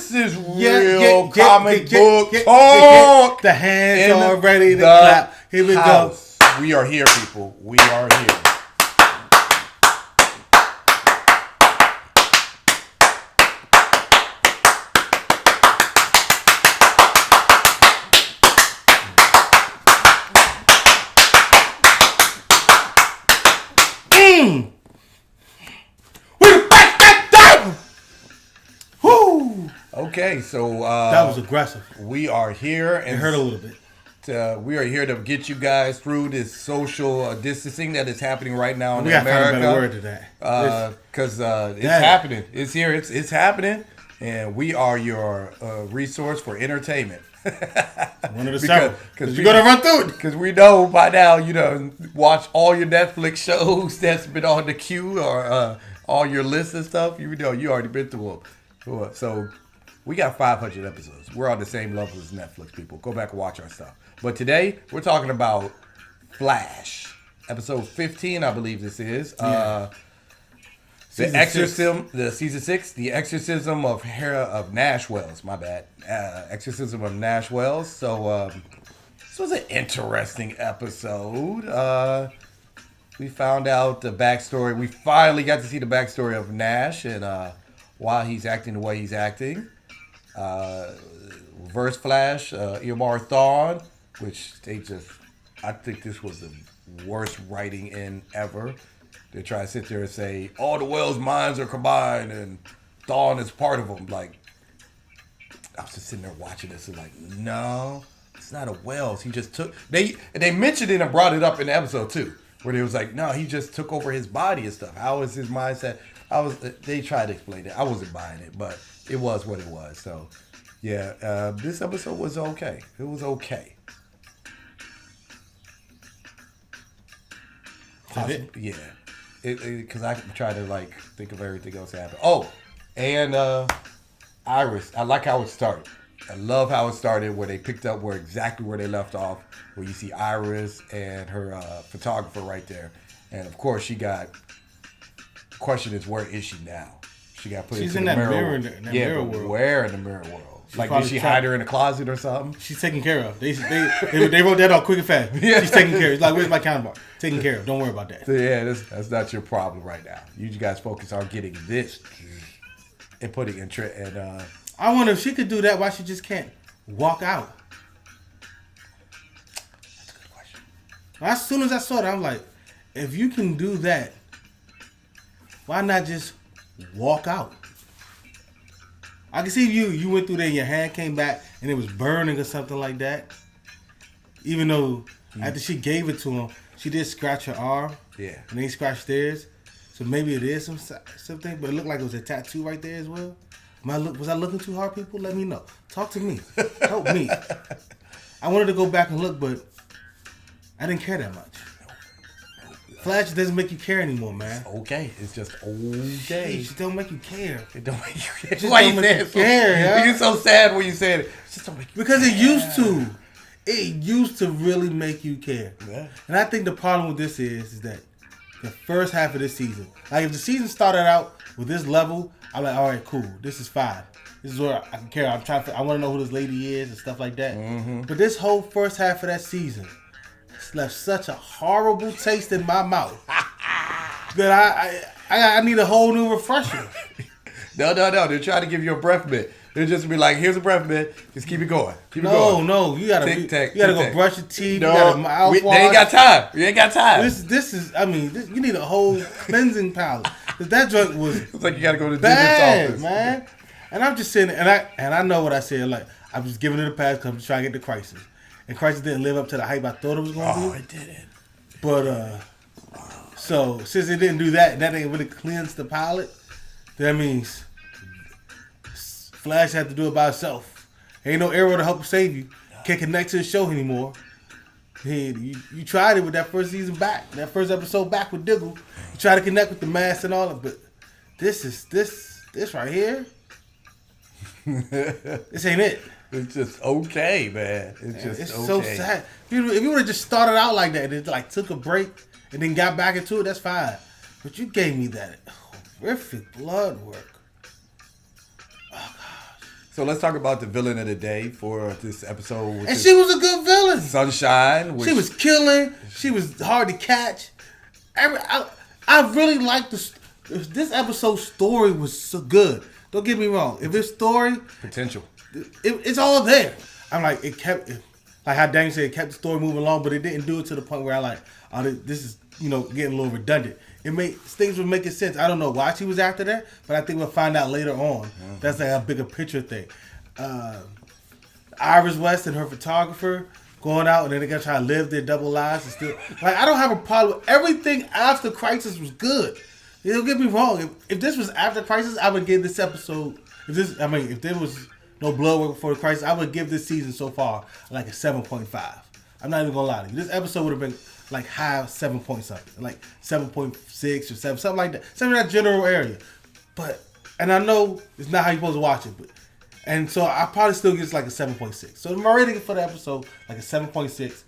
This is real comic book talk. The hands are ready to clap. Here we go. We are here, people. We are here. Okay, so that was aggressive. We are here, and it hurt a little bit. We are here to get you guys through this social distancing that is happening right now in America. We got to find a better word to that, because it's happening. It's here. It's happening, and we are your resource for entertainment. One of the several. Because you're gonna run through it. Because we know by now, watch all your Netflix shows that's been on the queue or all your lists and stuff. You already been through them. So. We got 500 episodes. We're on the same level as Netflix, people. Go back and watch our stuff. But today, we're talking about Flash. Episode 15, I believe this is. The Exorcism, the season 6, The Exorcism of Nash Wells. My bad. Exorcism of Nash Wells. So, this was an interesting episode. We found out the backstory. We finally got to see the backstory of Nash and why he's acting the way he's acting. Reverse Flash, Eomar Thawne, which I think this was the worst writing in ever. They try to sit there and say, all the Wells minds are combined and Thawne is part of them. Like, I was just sitting there watching this and like, no, it's not a Wells. He just took, they mentioned it and brought it up in the episode too, where they was like, no, he just took over his body and stuff. How is his mindset? They tried to explain it. I wasn't buying it, but it was what it was. So, yeah, this episode was okay. It was okay. Yeah, because I tried to think of everything else that happened. Oh, and Iris. I like how it started. I love how it started, where they picked up exactly where they left off, where you see Iris and her photographer right there, and of course she got. Question is, where is she now? She got put into the mirror. She's in that mirror world. Where in the mirror world? Did she hide her in a closet or something? She's taken care of. They wrote that out quick and fast. Yeah. She's taken care of. It's like, where's my counterpart? Taken care of. Don't worry about that. So yeah, that's not your problem right now. You guys focus on getting this and putting in and I wonder if she could do that. Why she just can't walk out? That's a good question. As soon as I saw that, I'm like, if you can do that, why not just walk out? I can see you went through there and your hand came back and it was burning or something like that. Even though after she gave it to him, she did scratch her arm. Yeah. And then he scratched theirs. So maybe it is something, but it looked like it was a tattoo right there as well. Was I looking too hard, people? Let me know. Talk to me. Help me. I wanted to go back and look, but I didn't care that much. Flash doesn't make you care anymore, man. It's okay. It's just okay. It don't make you care. It don't make you care. Why you say it? Yeah. You're so sad when you said it. It just don't make you because care. It used to. It used to really make you care. Yeah. And I think the problem with this is that the first half of this season, like if the season started out with this level, I'm like, all right, cool. This is fine. This is where I can care. I want to know who this lady is and stuff like that. Mm-hmm. But this whole first half of that season left such a horrible taste in my mouth that I need a whole new refresher. No. They're trying to give you a breath mint. They'll just be like, here's a breath mint. Just keep it going. No. You gotta go brush your teeth. No, you gotta mouthwash. They ain't got time. You ain't got time. This is. You need a whole cleansing palette. That joint was. It's like you gotta go to the bad, dentist's office, man. And I'm just sitting, and I know what I said. Like I'm just giving it a pass because I'm trying to get the Crisis. And Crisis didn't live up to the hype I thought it was going to do. Oh, it didn't. But, so, since it didn't do that, and that ain't really cleansed the palette, that means Flash had to do it by itself. Ain't no Arrow to help save you. Can't connect to the show anymore. You tried it with that first season back, that first episode back with Diggle. You tried to connect with the mask and all that, but this right here, this ain't it. It's just okay, man. It's okay. So sad. If you would have just started out like that and took a break and then got back into it, that's fine. But you gave me that horrific blood work. Oh, gosh. So let's talk about the villain of the day for this episode. And she was a good villain. Sunshine. She was killing. She was hard to catch. I really liked this episode's story was so good. Don't get me wrong. If it's story potential, it's all there. I'm like like how Daniel said, it kept the story moving along, but it didn't do it to the point where I like, oh, this is getting a little redundant. Things were making sense. I don't know why she was after that, but I think we'll find out later on. Mm-hmm. That's like a bigger picture thing. Iris West and her photographer going out and then they gotta try to live their double lives and still like I don't have a problem with everything after Crisis was good. Don't get me wrong. If this was after Crisis, I would give this episode if there was no blood work before the Crisis, I would give this season so far like a 7.5. I'm not even gonna lie to you. This episode would have been like high 7 point something, like 7.6 or 7, something like that, something in that general area. And I know it's not how you're supposed to watch it, and so I probably still get like a 7.6. So my rating for the episode like a 7.6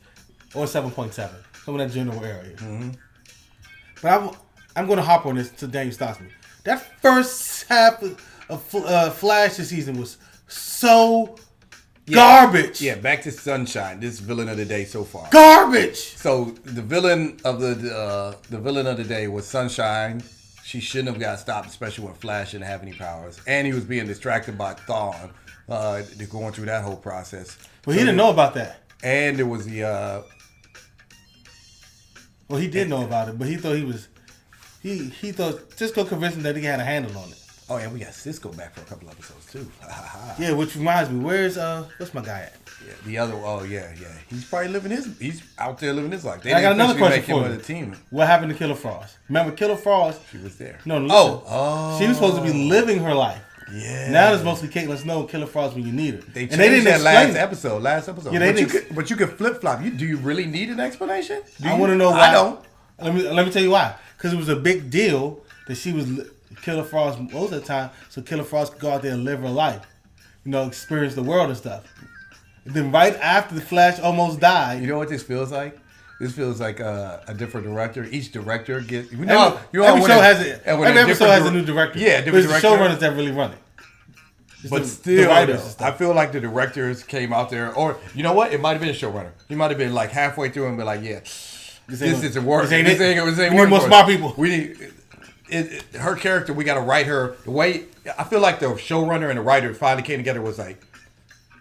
or 7.7, some in that general area. Mm-hmm. But I'm going to hop on this until Daniel stops me. That first half of Flash this season was so garbage. Yeah, back to Sunshine. This villain of the day so far. Garbage. So the villain of the day was Sunshine. She shouldn't have got stopped, especially when Flash didn't have any powers, and he was being distracted by Thawne. Going through that whole process. Well, he didn't know about that. And there was Well, he did know about it, but he thought he was. He thought Cisco convinced him that he had a handle on it. Oh yeah, we got Cisco back for a couple episodes too. Yeah, which reminds me, where's what's my guy at? Yeah, the other. Oh yeah. He's probably he's out there living his life. I got another question for you. Team. What happened to Killer Frost? Remember Killer Frost? She was there. No, listen, she was supposed to be living her life. Yeah. Now it's mostly Caitlin Snow, Killer Frost when you need her. They didn't that last episode. Yeah, but you could flip flop. Do you really need an explanation? I want to know why. I don't. Let me tell you why. Because it was a big deal that she was Killer Frost most of the time, so Killer Frost could go out there and live her life, experience the world and stuff. And then right after the Flash almost died, you know what this feels like? This feels like a different director. Each director gets. Every episode has a new director. Yeah, different director. The showrunners that really run it. But still, I feel like the directors came out there, or you know what? It might have been a showrunner. He might have been like halfway through and be like, "Yeah, this isn't working. This ain't we need more smart people. We need her character. We got to write her the way." I feel like the showrunner and the writer finally came together. Was like,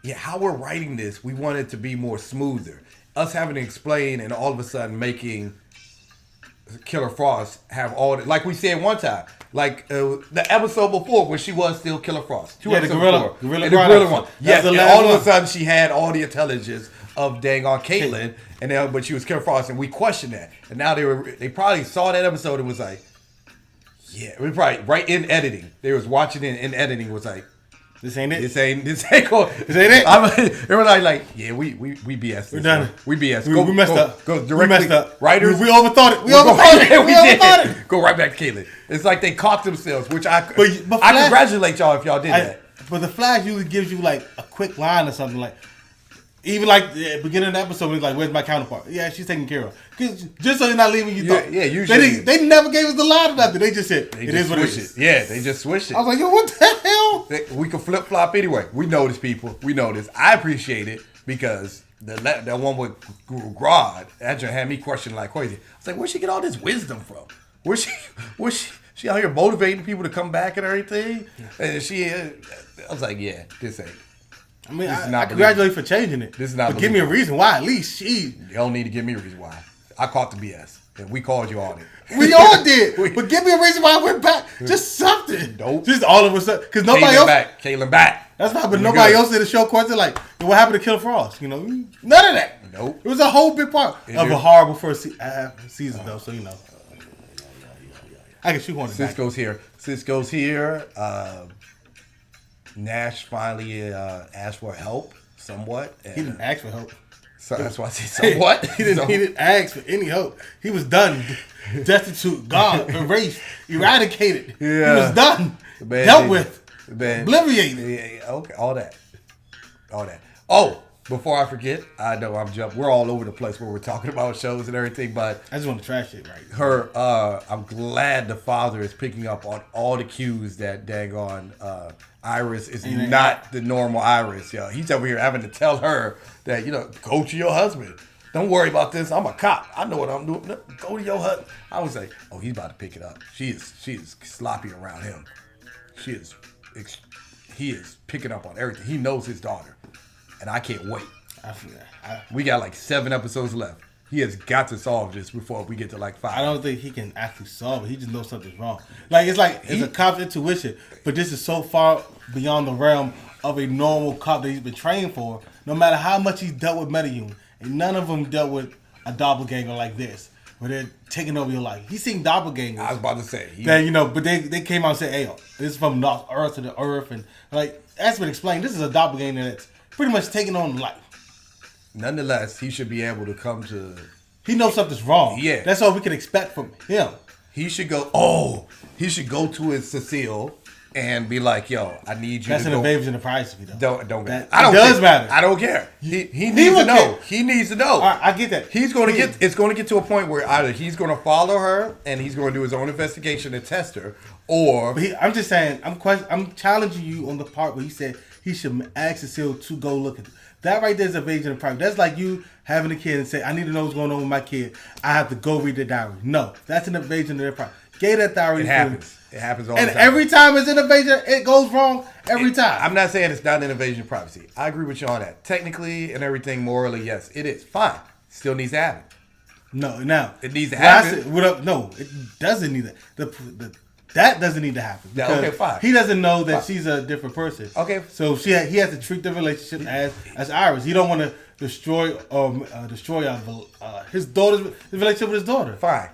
"Yeah, how we're writing this, we want it to be more smoother. Us having to explain and all of a sudden making Killer Frost have all the, like we said one time." Like the episode before when she was still Killer Frost. The gorilla one. Yes, and all of a sudden she had all the intelligence of dang on Caitlin, but she was Killer Frost, and we questioned that. And now they probably saw that episode and was like, yeah, we probably right in editing. They was watching it in editing was like, this ain't it. This ain't cool. This ain't it. They were like, yeah, we BS. We're done. We BS. We messed up. Go directly. We messed up. Writers. We overthought it. We overthought it. Go right back to Caitlin. It's like they caught themselves, which I congratulate y'all if y'all did that. But the Flash usually gives you like a quick line or something like. Even like the beginning of the episode, he's like, "Where's my counterpart?" Yeah, she's taken care of. Just so you're not leaving you thought. Yeah, usually. They never gave us the line or nothing. They just said, "It is what it is." Yeah, they just switched it. I was like, "Yo, what the hell?" We can flip flop anyway. We know this, people. We know this. I appreciate it because that one with Grodd actually had me questioning like crazy. I was like, "Where'd she get all this wisdom from? Where's she out here motivating people to come back and everything?" And I was like, "Yeah, this ain't." I mean, I congratulate you for changing it. This is not. But give me a reason why. At least You don't need to give me a reason why. I caught the BS, and we called you on it. We all did. But give me a reason why I went back. Just something. Nope. Just all of a sudden, because nobody else. Caitlin back. That's not. But nobody else in the show questioned like, what happened to Killer Frost? None of that. Nope. It was a whole big part of a horrible first season, though. So I can shoot one. Cisco's here. Nash finally asked for help somewhat. He didn't ask for help. So that's why I said somewhat. He didn't ask for any help. He was done. Destitute, gone, erased, eradicated. Yeah. He was done. Dealt with. Obliviated. Yeah, okay, all that. Oh, before I forget, I know we're all over the place where we're talking about shows and everything, but I just want to trash it right. I'm glad the father is picking up on all the cues that Iris is not the normal Iris, yo. He's over here having to tell her that, go to your husband. Don't worry about this. I'm a cop. I know what I'm doing. Go to your husband. I was like, oh, he's about to pick it up. She is sloppy around him. He is picking up on everything. He knows his daughter, and I can't wait. We got like 7 episodes left. He has got to solve this before we get to like 5. I don't think he can actually solve it. He just knows something's wrong. It's a cop's intuition, but this is so far beyond the realm of a normal cop that he's been trained for. No matter how much he's dealt with Medellin, and none of them dealt with a doppelganger like this, where they're taking over your life. He's seen doppelgangers. I was about to say. But they came out and said, hey, this is from North Earth to the Earth. And that's been explained. This is a doppelganger that's pretty much taking on life. Nonetheless, he should be able to come to... He knows something's wrong. Yeah. That's all we can expect from him. He should go to his Cecile and be like, yo, I need you That's to an go. invasion of privacy, though. Don't that, I don't it does care. matter. I don't care. He needs to know. He needs to know. All right, I get that. It's going to get to a point where either he's going to follow her and he's going to do his own investigation and test her, or... I'm just saying, I'm challenging you on the part where he said he should ask Cecile to go look at it. That right there is invasion of privacy. That's like you having a kid and say, I need to know what's going on with my kid. I have to go read the diary. No, that's an invasion of their privacy. Get that diary. It happens. It happens all the time. And every time it's an invasion, it goes wrong every time. I'm not saying it's not an invasion of privacy. I agree with you on that. Technically and everything, morally, yes, it is. Fine. Still needs to happen. No, now. It needs to happen. No, it doesn't need that. That doesn't need to happen. Okay, fine. He doesn't know that she's a different person. Okay. So he has to treat the relationship as Iris. He don't want to destroy his daughter's relationship with his daughter. Fine.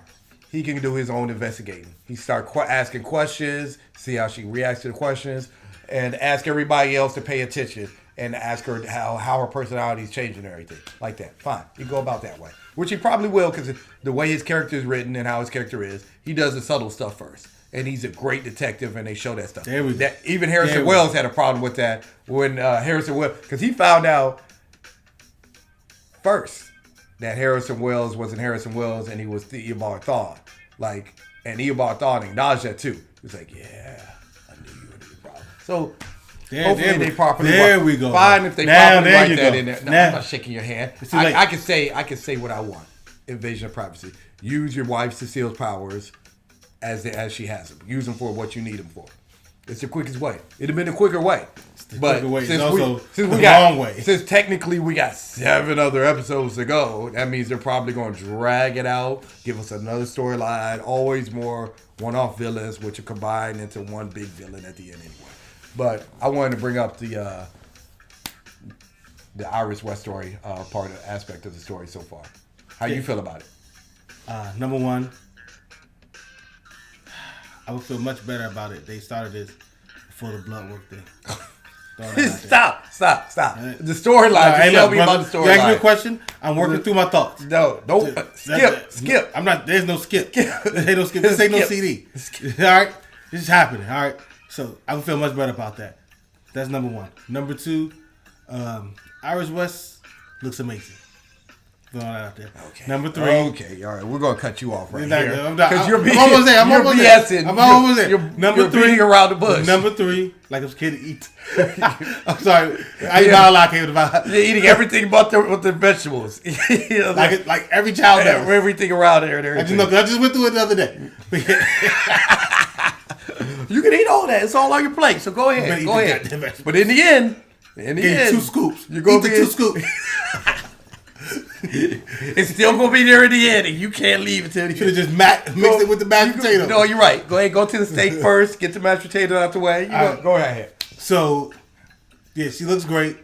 He can do his own investigating. He start asking questions, see how she reacts to the questions, and ask everybody else to pay attention and ask her how her personality is changing and everything. Like that. Fine. You go about that way. Which he probably will, because the way his character is written and how his character is, he does the subtle stuff first. And he's a great detective, and they show that stuff. There we go. Even Harrison Wells had a problem with that when Harrison Wells, because he found out first that Harrison Wells wasn't Harrison Wells, and he was Theobald Thawne. And Theobald Thawne acknowledged that too. He was like, "Yeah, I knew you would be a problem." So hopefully they properly. There we go. Fine if they properly write that in there. No, now, I'm not shaking your hand. I can say what I want. Invasion of privacy. Use your wife Cecile's powers. As she has them. Use them for what you need them for. It's the quickest way. It'd have been a quicker way. But since technically we got 7 other episodes to go, that means they're probably going to drag it out, give us another storyline, always more one-off villains, which are combined into one big villain at the end anyway. But I wanted to bring up the Iris West story aspect of the story so far. How you feel about it? Number one, I would feel much better about it. They started this before the blood work thing. Stop. The storyline. Tell me about the storyline. You asked me a question. I'm working through my thoughts. No, don't skip. I'm not. There's no skip. There ain't no skip. This ain't no CD. All right, this is happening. All right, so I would feel much better about that. That's number one. Number two, Iris West looks amazing. Throwing that out there. Okay. Number 3. Okay, all right. We're gonna cut you off right here because I'm almost there. I'm almost there. You're beating around the bush. Number 3, like I was kid to eat. I'm sorry. I eat not a lot came about. You're eating everything but the vegetables. like every child does. Everything around there. I just went through it the other day. You can eat all that. It's all on your plate. So go ahead. Go ahead. But in the end, 2 scoops. You're gonna eat the 2 scoops. It's still gonna be there in the end, and you can't leave until you should have just mixed it with the mashed potato. No, you're right. Go ahead, go to the steak first. Get the mashed potato out the way. Go ahead. So, yeah, she looks great.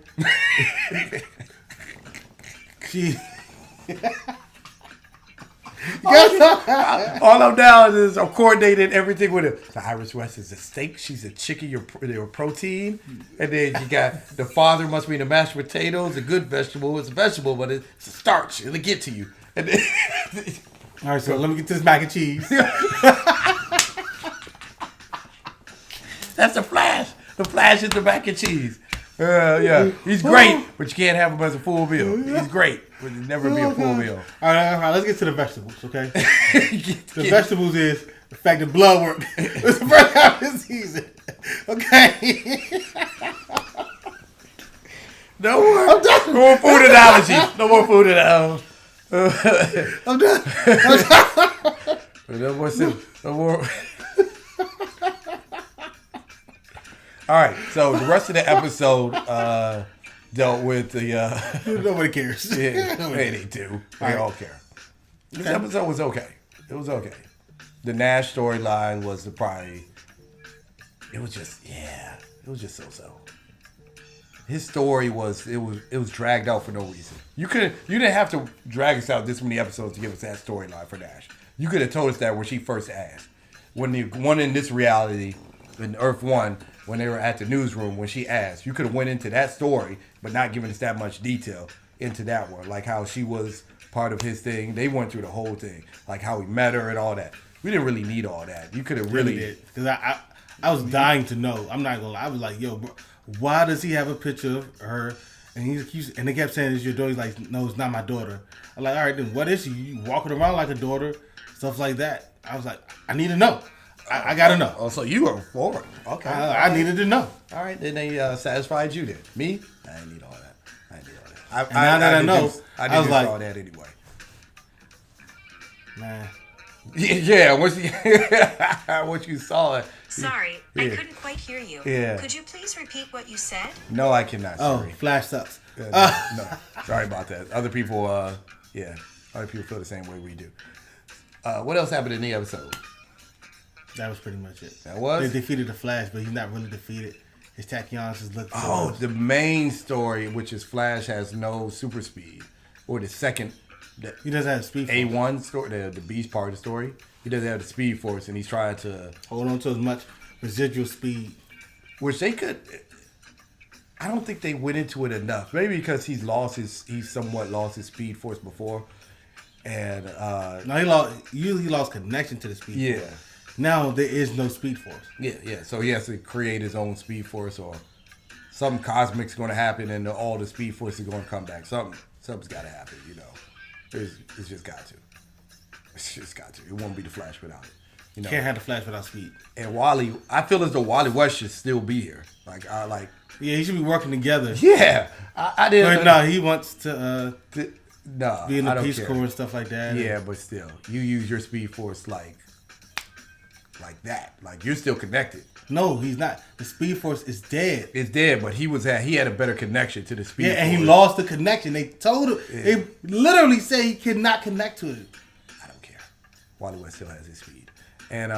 She. All I'm down is I'm coordinating everything with it. The Iris West is a steak. She's a chicken, your protein. And then you got the father must be the mashed potatoes, a good vegetable. It's a vegetable, but it's a starch. It'll get to you. And then, all right, so let me get this mac and cheese. That's the Flash. The Flash is the mac and cheese. Yeah, he's great, but you can't have him as a full meal. He's great, but he'll never be a full meal. All right, let's get to the vegetables, okay? The vegetables is the fact that blood work. It was the first half of the season. Okay. No more food analogies. No more food analogies. I'm done. No more soup. No more. All right. So the rest of the episode dealt with the. Nobody cares. Yeah, they do. They all care. This episode was okay. It was okay. The Nash storyline was probably. It was just so. His story was dragged out for no reason. You didn't have to drag us out this many episodes to give us that storyline for Nash. You could have told us that when she first asked. When the one in this reality, in Earth 1, when they were at the newsroom, when she asked, you could have went into that story, but not given us that much detail into that one. Like how she was part of his thing. They went through the whole thing. Like how he met her and all that. We didn't really need all that. You could have really did. Because I was dying to know. I'm not going to lie. I was like, yo, bro, why does he have a picture of her? And they kept saying, it's your daughter. He's like, no, it's not my daughter. I'm like, all right, then what is she? You walking around like a daughter? Stuff like that. I was like, I need to know. I got to know. Oh, so you were for it. Okay. I needed to know. All right, then they satisfied you then. Me? I didn't need all that. And now that I know, I was like, all that anyway. Man. Yeah, once you saw it. Sorry, I couldn't quite hear you. Yeah. Could you please repeat what you said? No, I cannot. Sorry. Oh, Flash sucks. No, sorry about that. Other people, other people feel the same way we do. What else happened in the episode? That was pretty much it. That was? They defeated the Flash, but he's not really defeated. His Tachyons is looking. Oh, the main story, which is Flash has no super speed, or the second. He doesn't have speed force. A1 story, the Beast part of the story. He doesn't have the speed force, and he's trying to hold on to as much residual speed, which they could. I don't think they went into it enough. Maybe because he's somewhat lost his speed force before, and no, he lost connection to the speed force. Now there is no speed force. Yeah. So he has to create his own speed force, or something cosmic's going to happen, and all the speed force is going to come back. Something's got to happen. It's just got to. It's just got to. It won't be the Flash without it. Can't have the Flash without speed. And Wally, I feel as though Wally West should still be here. Yeah, he should be working together. Yeah, I didn't. But no, he wants to no, be in the Peace Corps and stuff like that. Yeah, but still, you use your speed force like that. Like you're still connected. No, he's not. The speed force is dead. It's dead, but he had a better connection to the speed force. Yeah, and he lost the connection. They told him. Yeah. They literally say he could not connect to it. I don't care. Wally West still has his speed. And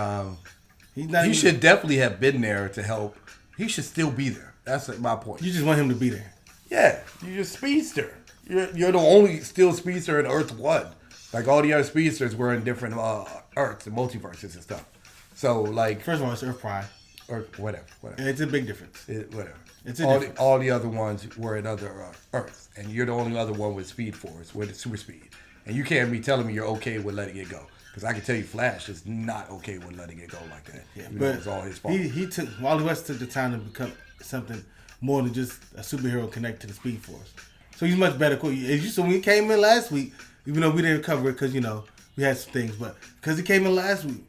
he should definitely have been there to help. He should still be there. That's my point. You just want him to be there. Yeah, you're a speedster. You're the only still speedster in Earth 1. Like all the other speedsters were in different Earths and multiverses and stuff. So like, first of all, it's Earth Prime. Or whatever. It's a big difference. Whatever. It's a difference. All the other ones were in other Earths, and you're the only other one with speed force, with super speed. And you can't be telling me you're okay with letting it go, because I can tell you, Flash is not okay with letting it go like that. Yeah, but it's all his fault. Wally West took the time to become something more than just a superhero connected to the speed force. So he's much better. So when he came in last week, even though we didn't cover it because we had some things, but because he came in last week,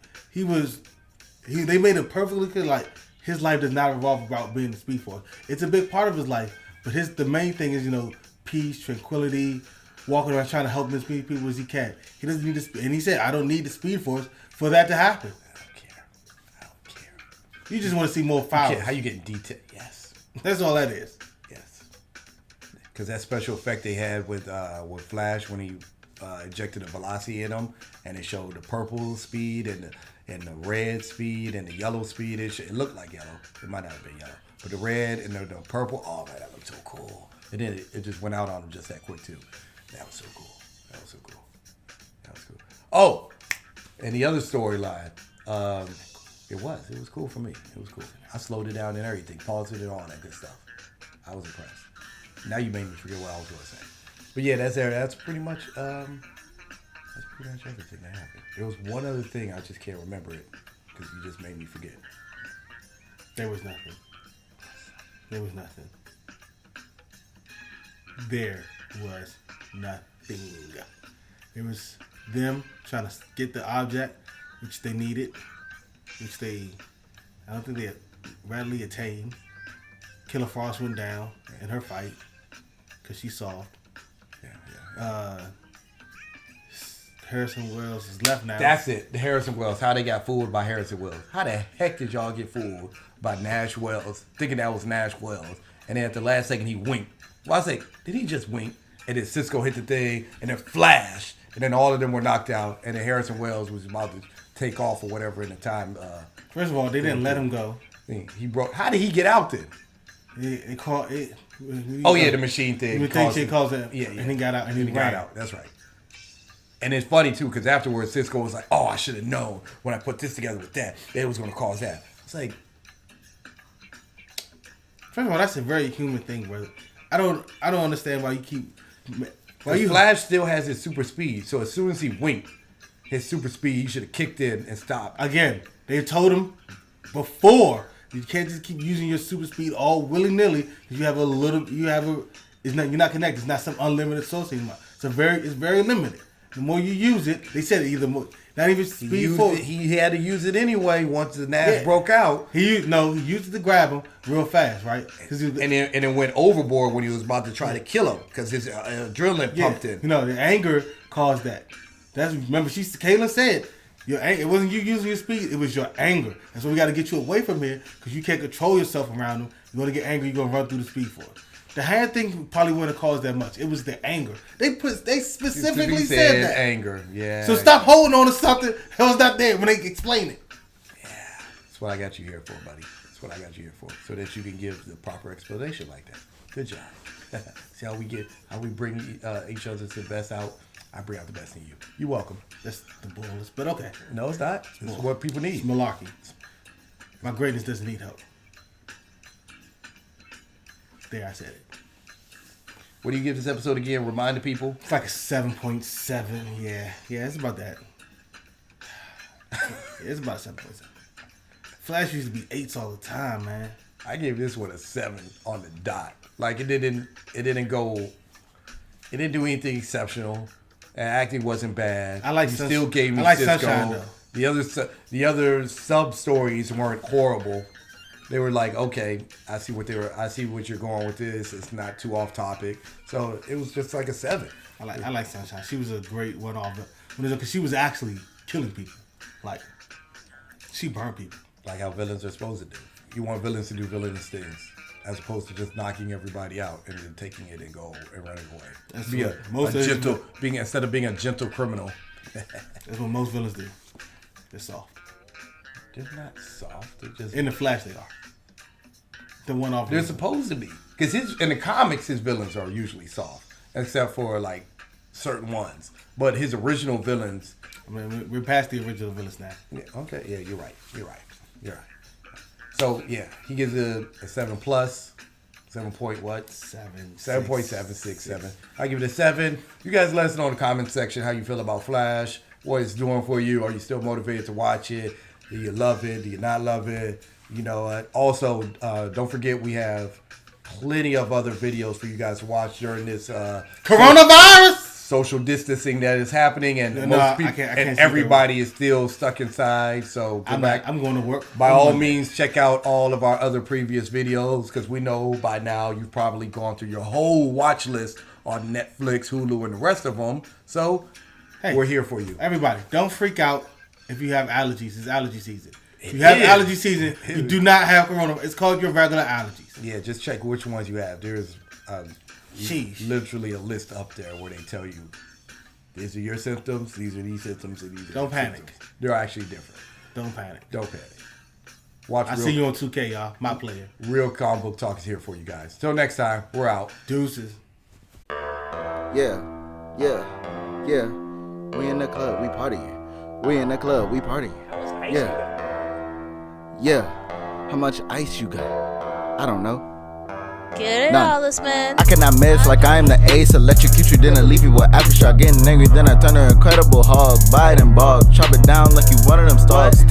they made it perfectly clear, like, his life does not revolve about being the speed force. It's a big part of his life, but the main thing is, peace, tranquility, walking around trying to help as many people as he can. He doesn't need the and he said, I don't need the speed force for that to happen. I don't care. You just want to see more files. How you getting detail? Yes. That's all that is. Yes. Because that special effect they had with Flash when he injected the velocity in him, and it showed the purple speed and the red speed and the yellow speed. It looked like yellow. It might not have been yellow. But the red and the purple, oh man, that looked so cool. And then it just went out on him just that quick too. That was so cool. Oh, and the other storyline, it was cool for me. It was cool. I slowed it down and everything, paused it and all that good stuff. I was impressed. Now you made me forget what I was going to say. But yeah, that's pretty much everything that happened. There was one other thing, I just can't remember it because you just made me forget. There was nothing. There was nothing. It was them trying to get the object which they needed, which I don't think they readily attained. Killer Frost went down in her fight because she's soft. Yeah. Harrison Wells is left now. That's it. The Harrison Wells. How they got fooled by Harrison Wells. How the heck did y'all get fooled by Nash Wells, thinking that was Nash Wells? And then at the last second, he winked. Well, I say, did he just wink? And then Cisco hit the thing, and then flashed. And then all of them were knocked out. And then Harrison Wells was about to take off or whatever in the time. First of all, they didn't let him go. He broke. How did he get out then? It called it. The machine thing. The thing she calls it. Yeah. And he got out. And he got out. That's right. And it's funny too, because afterwards Cisco was like, "Oh, I should have known when I put this together with that it was going to cause that." It's like, first of all, that's a very human thing, brother. I don't understand why you keep. Flash still has his super speed, so as soon as he winked, his super speed, he should have kicked in and stopped. Again, they told him before you can't just keep using your super speed all willy nilly because you're not connected. It's not some unlimited source anymore. It's very limited. The more you use it, they said either more, not even speed forward. He had to use it anyway once the Nash broke out. He used it to grab him real fast, right? And then went overboard when he was about to try to kill him because his adrenaline pumped in. The anger caused that. Remember, Kayla said, it wasn't you using your speed, it was your anger. That's why we got to get you away from here because you can't control yourself around them. You're going to get angry, you're going to run through the speed force. The hand thing probably wouldn't have caused that much. It was the anger. They specifically said that. Anger, yeah. So stop holding on to something that was not there when they explain it. Yeah. That's what I got you here for, buddy. That's what I got you here for. So that you can give the proper explanation like that. Good job. See how we bring each other to the best out. I bring out the best in you. You're welcome. That's the bullshit, but okay. No, it's not. It's what people need. It's malarkey. My greatness doesn't need help. There, I said it. What do you give this episode again? Remind the people. It's like a 7.7. Yeah, it's about that. It's about 7.7. Flash used to be 8s all the time, man. I gave this one a 7 on the dot. Like it didn't do anything exceptional. Acting wasn't bad. Still gave me Cisco. Sunshine, though. The other sub stories weren't horrible. They were like, okay, I see what you're going with this. It's not too off topic. So it was just like a 7. I like Sunshine. She was a great one-off because she was actually killing people. Like she burned people. Like how villains are supposed to do. You want villains to do villainous things, as opposed to just knocking everybody out and then taking it and running away. That's instead of being a gentle criminal. That's what most villains do. They're soft. They're not soft. They're just in the Flash. They are. The one-off. They're supposed to be, because in the comics his villains are usually soft, except for like certain ones. But his original villains. I mean, we're past the original villains now. Yeah. Okay. Yeah. You're right. So yeah, he gives it a 7 plus. 7 point what? 7.767. I give it a 7. You guys let us know in the comment section how you feel about Flash. What it's doing for you. Are you still motivated to watch it? Do you love it? Do you not love it? Also, don't forget we have plenty of other videos for you guys to watch during this coronavirus social distancing that is happening, and most people and everybody is still stuck inside. So go back. I'm going to work. By all means, check out all of our other previous videos because we know by now you've probably gone through your whole watch list on Netflix, Hulu, and the rest of them. So we're here for you. Everybody, don't freak out if you have allergies. It's allergy season. If you have allergy season, you do not have coronavirus. It's called your regular allergies. Yeah, just check which ones you have. There's literally a list up there where they tell you these are your symptoms, these are these symptoms, and these are Don't panic. Symptoms. They're actually different. Don't panic. I see you on 2K, y'all. My player. Real Comic Book Talk is here for you guys. Till next time, we're out. Deuces. Yeah. We in the club, we partying. Yeah. How much ice you got? I don't know. Get it all this man. I cannot miss like I am the ace. Electrocute you, then I leave you with aftershock. Getting angry, then I turn to Incredible Hulk. Bite and bog, chop it down like you one of them stalks.